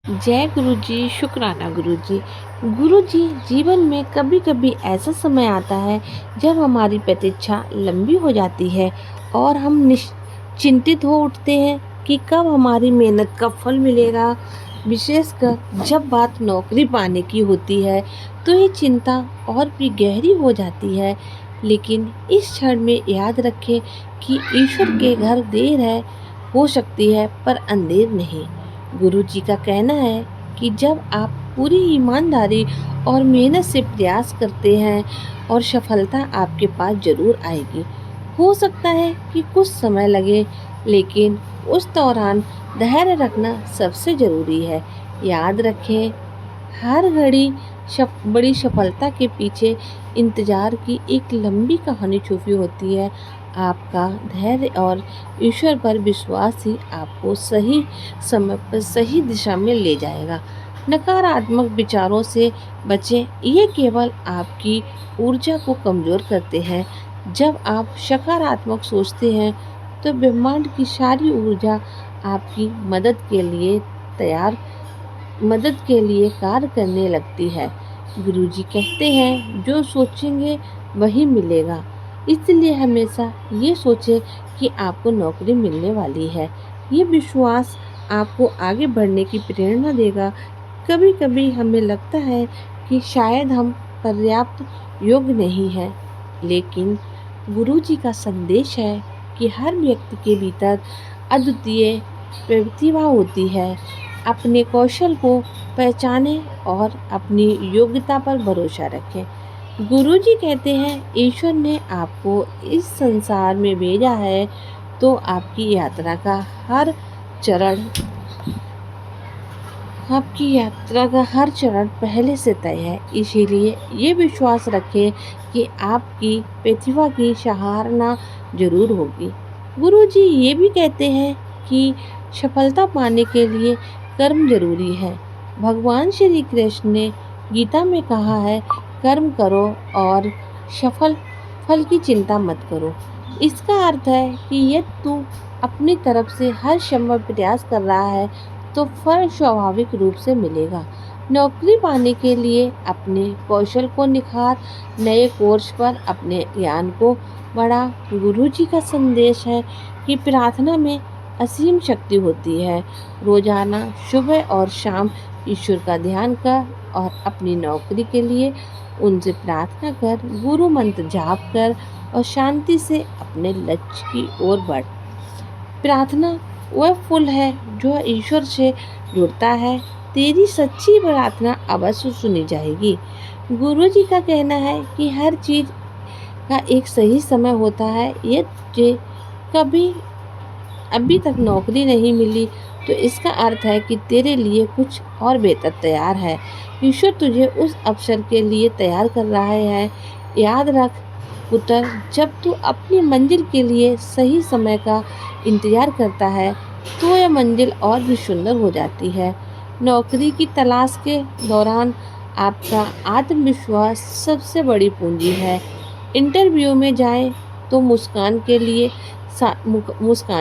जय गुरु जी, शुक्राना गुरु जी। गुरु जी, जीवन में कभी कभी ऐसा समय आता है जब हमारी प्रतीक्षा लंबी हो जाती है और हम चिंतित हो उठते हैं कि कब हमारी मेहनत का फल मिलेगा। विशेषकर जब बात नौकरी पाने की होती है तो ये चिंता और भी गहरी हो जाती है। लेकिन इस क्षण में याद रखें कि ईश्वर के घर देर है हो सकती है पर अंधेर नहीं। गुरु जी का कहना है कि जब आप पूरी ईमानदारी और मेहनत से प्रयास करते हैं और सफलता आपके पास ज़रूर आएगी। हो सकता है कि कुछ समय लगे, लेकिन उस दौरान धैर्य रखना सबसे ज़रूरी है। याद रखें, हर घड़ी बड़ी सफलता के पीछे इंतज़ार की एक लंबी कहानी छुपी होती है। आपका धैर्य और ईश्वर पर विश्वास ही आपको सही समय पर सही दिशा में ले जाएगा। नकारात्मक विचारों से बचें, ये केवल आपकी ऊर्जा को कमज़ोर करते हैं। जब आप सकारात्मक सोचते हैं तो ब्रह्मांड की सारी ऊर्जा आपकी तैयार मदद के लिए कार्य करने लगती है। गुरुजी कहते हैं, जो सोचेंगे वही मिलेगा। इसलिए हमेशा ये सोचें कि आपको नौकरी मिलने वाली है। ये विश्वास आपको आगे बढ़ने की प्रेरणा देगा। कभी कभी हमें लगता है कि शायद हम पर्याप्त योग्य नहीं हैं, लेकिन गुरुजी का संदेश है कि हर व्यक्ति के भीतर अद्वितीय प्रतिभा होती है। अपने कौशल को पहचानें और अपनी योग्यता पर भरोसा रखें। गुरुजी कहते हैं, ईश्वर ने आपको इस संसार में भेजा है तो आपकी यात्रा का हर चरण पहले से तय है। इसीलिए ये विश्वास रखें कि आपकी प्रतिभा की सराहना जरूर होगी। गुरुजी ये भी कहते हैं कि सफलता पाने के लिए कर्म जरूरी है। भगवान श्री कृष्ण ने गीता में कहा है, कर्म करो और सफल फल की चिंता मत करो। इसका अर्थ है कि यदि तू अपनी तरफ से हर संभव प्रयास कर रहा है तो फल स्वाभाविक रूप से मिलेगा। नौकरी पाने के लिए अपने कौशल को निखार, नए कोर्स पर अपने ज्ञान को बढ़ा। गुरुजी का संदेश है कि प्रार्थना में असीम शक्ति होती है। रोजाना सुबह और शाम ईश्वर का ध्यान कर और अपनी नौकरी के लिए उनसे प्रार्थना कर, गुरु मंत्र जाप कर और शांति से अपने लक्ष्य की ओर बढ़। प्रार्थना वह फूल है जो ईश्वर से जुड़ता है। तेरी सच्ची प्रार्थना अवश्य सुनी जाएगी। गुरु जी का कहना है कि हर चीज़ का एक सही समय होता है। ये तुझे कभी अभी तक नौकरी नहीं मिली तो इसका अर्थ है कि तेरे लिए कुछ और बेहतर तैयार है। ईश्वर तुझे उस अवसर के लिए तैयार कर रहा है। याद रख पुत्र, जब तू अपनी मंजिल के लिए सही समय का इंतजार करता है तो यह मंजिल और भी सुंदर हो जाती है। नौकरी की तलाश के दौरान आपका आत्मविश्वास सबसे बड़ी पूंजी है। इंटरव्यू में जाएं तो मुस्कान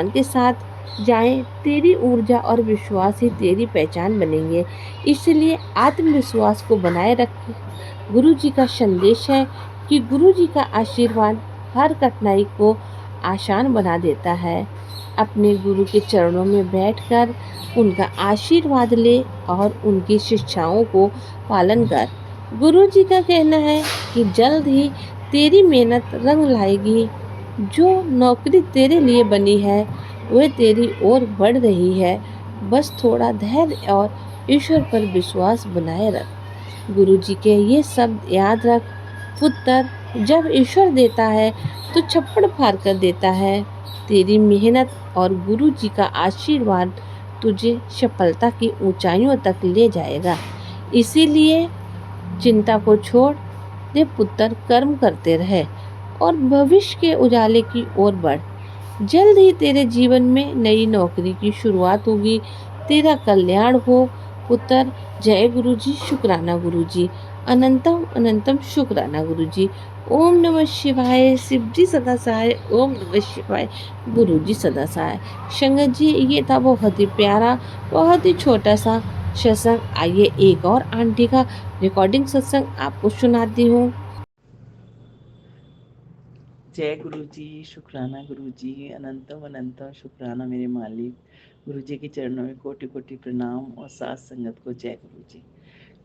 के साथ जाएं। तेरी ऊर्जा और विश्वास ही तेरी पहचान बनेंगे। इसलिए आत्मविश्वास को बनाए रख। गुरु जी का संदेश है कि गुरु जी का आशीर्वाद हर कठिनाई को आसान बना देता है। अपने गुरु के चरणों में बैठकर उनका आशीर्वाद ले और उनकी शिक्षाओं को पालन कर। गुरु जी का कहना है कि जल्द ही तेरी मेहनत रंग लाएगी। जो नौकरी तेरे लिए बनी है वह तेरी ओर बढ़ रही है। बस थोड़ा धैर्य और ईश्वर पर विश्वास बनाए रख। गुरु जी के ये शब्द याद रख पुत्र, जब ईश्वर देता है तो छप्पड़ फाड़ कर देता है। तेरी मेहनत और गुरु जी का आशीर्वाद तुझे सफलता की ऊंचाइयों तक ले जाएगा। इसीलिए चिंता को छोड़ दे पुत्र, कर्म करते रहे और भविष्य के उजाले की ओर बढ़। जल्द ही तेरे जीवन में नई नौकरी की शुरुआत होगी। तेरा कल्याण हो पुत्र। जय गुरु जी, शुक्राना गुरु जी, अनंतम अनंतम शुक्राना गुरु जी। ओम नमः शिवाय। शिव जी सदा सहाय। ओम नमः शिवाय। गुरु जी सदा सहाय। संगत जी, ये था बहुत ही प्यारा, बहुत ही छोटा सा सत्संग। आइए एक और आंटी का रिकॉर्डिंग सत्संग आपको सुनाती हूँ। जय गुरु जी, शुक्राना गुरु जी, अनंतम अनंतम शुक्राना मेरे मालिक। गुरु जी के चरणों में कोटि कोटि प्रणाम और साथ संगत को जय गुरु जी।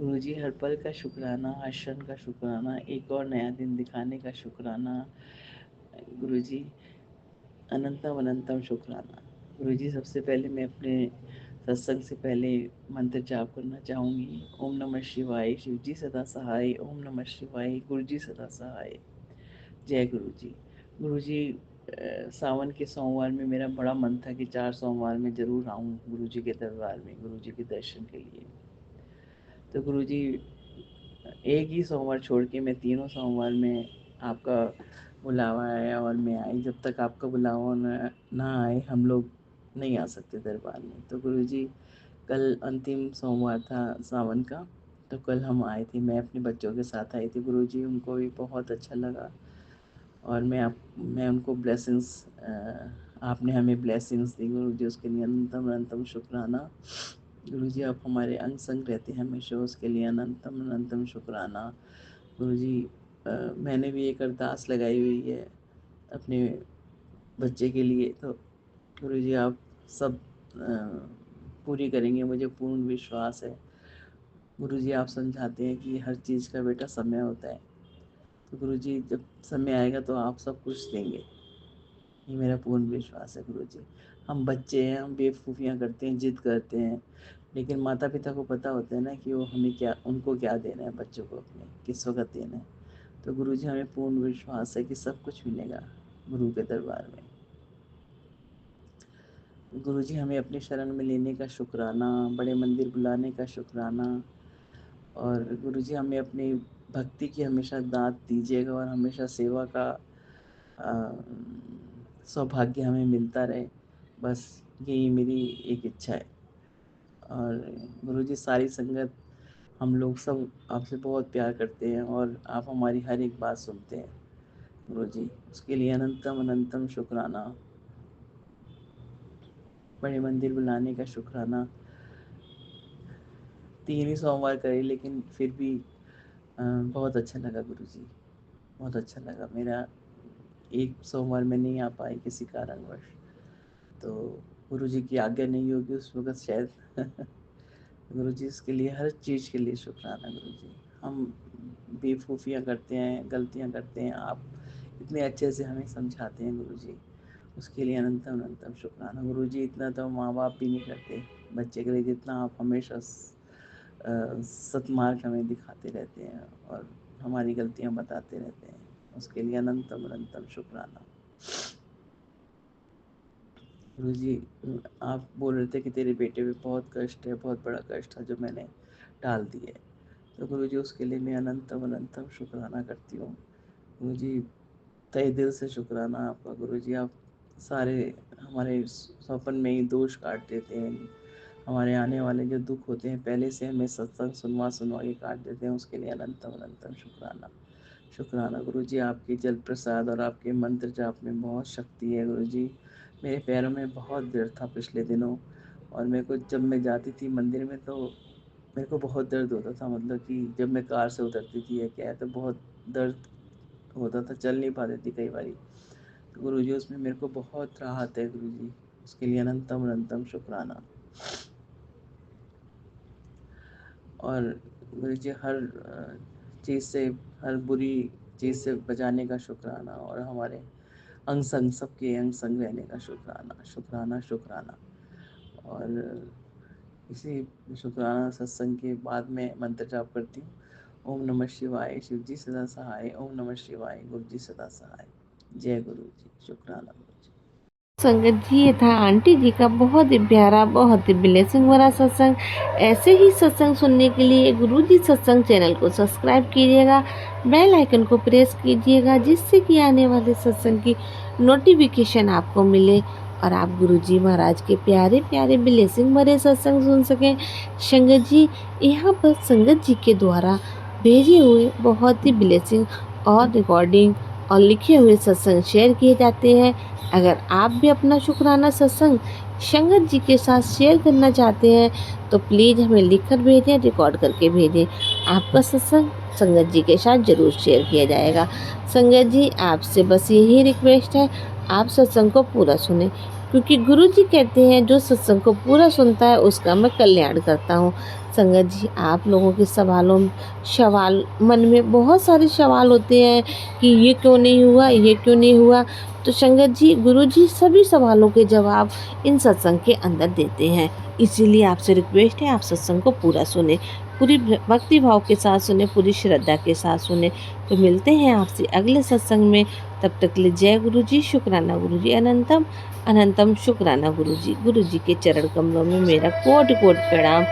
गुरु जी हर पल का शुक्राना, हर क्षण का शुक्राना, एक और नया दिन दिखाने का शुक्राना। गुरु जी अनंतम अनंतम शुक्राना। गुरु जी सबसे पहले मैं अपने सत्संग से पहले मंत्र जाप करना चाहूँगी। ओम नमः शिवाय, शिव जी सदा सहाय। ओम नमः शिवाय, गुरु जी सदा सहाय। जय गुरु जी। गुरु जी सावन के सोमवार में मेरा बड़ा मन था कि 4 सोमवार में ज़रूर आऊँ गुरु जी के दरबार में, गुरु जी के दर्शन के लिए। तो गुरु जी एक ही सोमवार छोड़ के मैं तीनों सोमवार में आपका बुलावा आया और मैं आई। जब तक आपका बुलावा ना आए हम लोग नहीं आ सकते दरबार में। तो गुरु जी कल अंतिम सोमवार था सावन का, तो कल हम आए थे, मैं अपने बच्चों के साथ आई थी गुरु जी। उनको भी बहुत अच्छा लगा और मैं उनको ब्लेसिंग्स आपने हमें ब्लेसिंग्स दी गुरु जी, उसके लिए अनंतम अनंतम शुक्राना। गुरु जी आप हमारे अंग संग रहते हैं हमेशा, उसके लिए अनंतम अनंतम शुक्राना। गुरु जी मैंने भी एक अरदास लगाई हुई है अपने बच्चे के लिए, तो गुरु जी आप सब पूरी करेंगे, मुझे पूर्ण विश्वास है। गुरु जी आप समझाते हैं कि हर चीज़ का बेटा समय होता है, तो गुरु जी जब समय आएगा तो आप सब कुछ देंगे, ये मेरा पूर्ण विश्वास है गुरु जी। हम बच्चे हैं, हम बेवकूफ़ियाँ करते हैं, जिद करते हैं, लेकिन माता पिता को पता होता है ना कि वो हमें क्या, उनको क्या देना है, बच्चों को अपने किस वक्त देना है। तो गुरु जी हमें पूर्ण विश्वास है कि सब कुछ मिलेगा गुरु के दरबार में। गुरु जी हमें अपने शरण में लेने का शुक्राना, बड़े मंदिर बुलाने का शुक्राना। और गुरु जी हमें अपनी भक्ति की हमेशा दात दीजिएगा और हमेशा सेवा का सौभाग्य हमें मिलता रहे, बस यही मेरी एक इच्छा है। और गुरु जी सारी संगत हम लोग सब आपसे बहुत प्यार करते हैं और आप हमारी हर एक बात सुनते हैं गुरु जी, उसके लिए अनंतम अनंतम शुक्राना। बड़े मंदिर बुलाने का शुक्राना। 3 ही सोमवार करे लेकिन फिर भी बहुत अच्छा लगा गुरु जी, बहुत अच्छा लगा। मेरा एक सोमवार में नहीं आ पाई किसी कारणवश, तो गुरु जी की आज्ञा नहीं होगी उस वक़्त शायद। गुरु जी इसके लिए हर चीज़ के लिए शुक्राना गुरु जी। हम बेवकूफ़ियाँ करते हैं, गलतियाँ करते हैं, आप इतने अच्छे से हमें समझाते हैं गुरु जी, उसके लिए अनंतम अनंतम शुक्राना गुरु जी। इतना तो माँ बाप भी नहीं करते बच्चे के लिए, जितना आप हमेशा सतमार्ग हमें दिखाते रहते हैं और हमारी गलतियाँ बताते रहते हैं, उसके लिए अनंतम अनंतम शुक्राना गुरु जी। आप बोल रहे थे कि तेरे बेटे पे बहुत कष्ट है, बहुत बड़ा कष्ट था जो मैंने टाल दिया है, तो गुरु जी उसके लिए मैं अनंतम अनंतम शुक्राना करती हूँ गुरु जी। तहे दिल से शुक्राना आपका गुरु जी। आप सारे हमारे स्वप्न में ही दोष काट देते हैं, हमारे आने वाले जो दुख होते हैं पहले से हमें सत्संग सुनवा सुनवा के काट देते हैं, उसके लिए अनंतम अनंतम शुक्राना शुक्राना गुरु जी। आपके जल प्रसाद और आपके मंत्र जाप में बहुत शक्ति है गुरु जी। मेरे पैरों में बहुत दर्द था पिछले दिनों, और मेरे को जब मैं जाती थी मंदिर में तो मेरे को बहुत दर्द होता था, मतलब कि जब मैं कार से उतरती थी या क्या है तो बहुत दर्द होता था, चल नहीं पाती थी कई बारी। तो गुरु जी उसमें मेरे को बहुत राहत है गुरु जी, उसके लिए अनंतम अनंतम शुक्राना। और गुरु जी हर चीज़ से, हर बुरी चीज़ से बचाने का शुक्राना, और हमारे अंग संग, सबके अंग संग रहने का शुक्राना शुक्राना शुक्राना। और इसी शुक्राना सत्संग के बाद में मंत्र जाप करती हूँ। ओम नमः शिवाय, शिव जी सदा सहाय। ओम नमः शिवाय, गुरु जी सदा सहाय। जय गुरु जी, शुक्राना गुरु जी। संगत जी ये था आंटी जी का बहुत ही प्यारा, बहुत ही ब्लेसिंग भरा सत्संग। ऐसे ही सत्संग सुनने के लिए गुरु जी सत्संग चैनल को सब्सक्राइब कीजिएगा, बेल आइकन को प्रेस कीजिएगा, जिससे कि आने वाले सत्संग की नोटिफिकेशन आपको मिले और आप गुरु जी महाराज के प्यारे प्यारे ब्लेसिंग भरे सत्संग सुन सकें। संगत जी यहाँ पर संगत जी के द्वारा भेजे हुए बहुत ही ब्लेसिंग और रिकॉर्डिंग और लिखे हुए सत्संग शेयर किए जाते हैं। अगर आप भी अपना शुक्राना सत्संग संगत जी के साथ शेयर करना चाहते हैं तो प्लीज़ हमें लिख कर भेजें, रिकॉर्ड करके भेजें। आपका सत्संग संगत जी के साथ ज़रूर शेयर किया जाएगा। संगत जी, आपसे बस यही रिक्वेस्ट है, आप सत्संग को पूरा सुनें, क्योंकि गुरु जी कहते हैं जो सत्संग को पूरा सुनता है उसका मैं कल्याण करता हूँ। संगत जी, आप लोगों के सवाल मन में बहुत सारे सवाल होते हैं कि ये क्यों नहीं हुआ, ये क्यों नहीं हुआ। तो संगत जी, गुरु जी सभी सवालों के जवाब इन सत्संग के अंदर देते हैं। इसीलिए आपसे रिक्वेस्ट है, आप सत्संग को पूरा सुने, पूरी भक्ति भाव के साथ सुने, पूरी श्रद्धा के साथ सुने। तो मिलते हैं आपसे अगले सत्संग में। तब तक के लिए जय गुरु जी, शुक्राना गुरु जी, अनंतम अनंतम शुक्राना गुरु जी। गुरु जी के चरण कमलों में मेरा कोटि कोटि प्रणाम।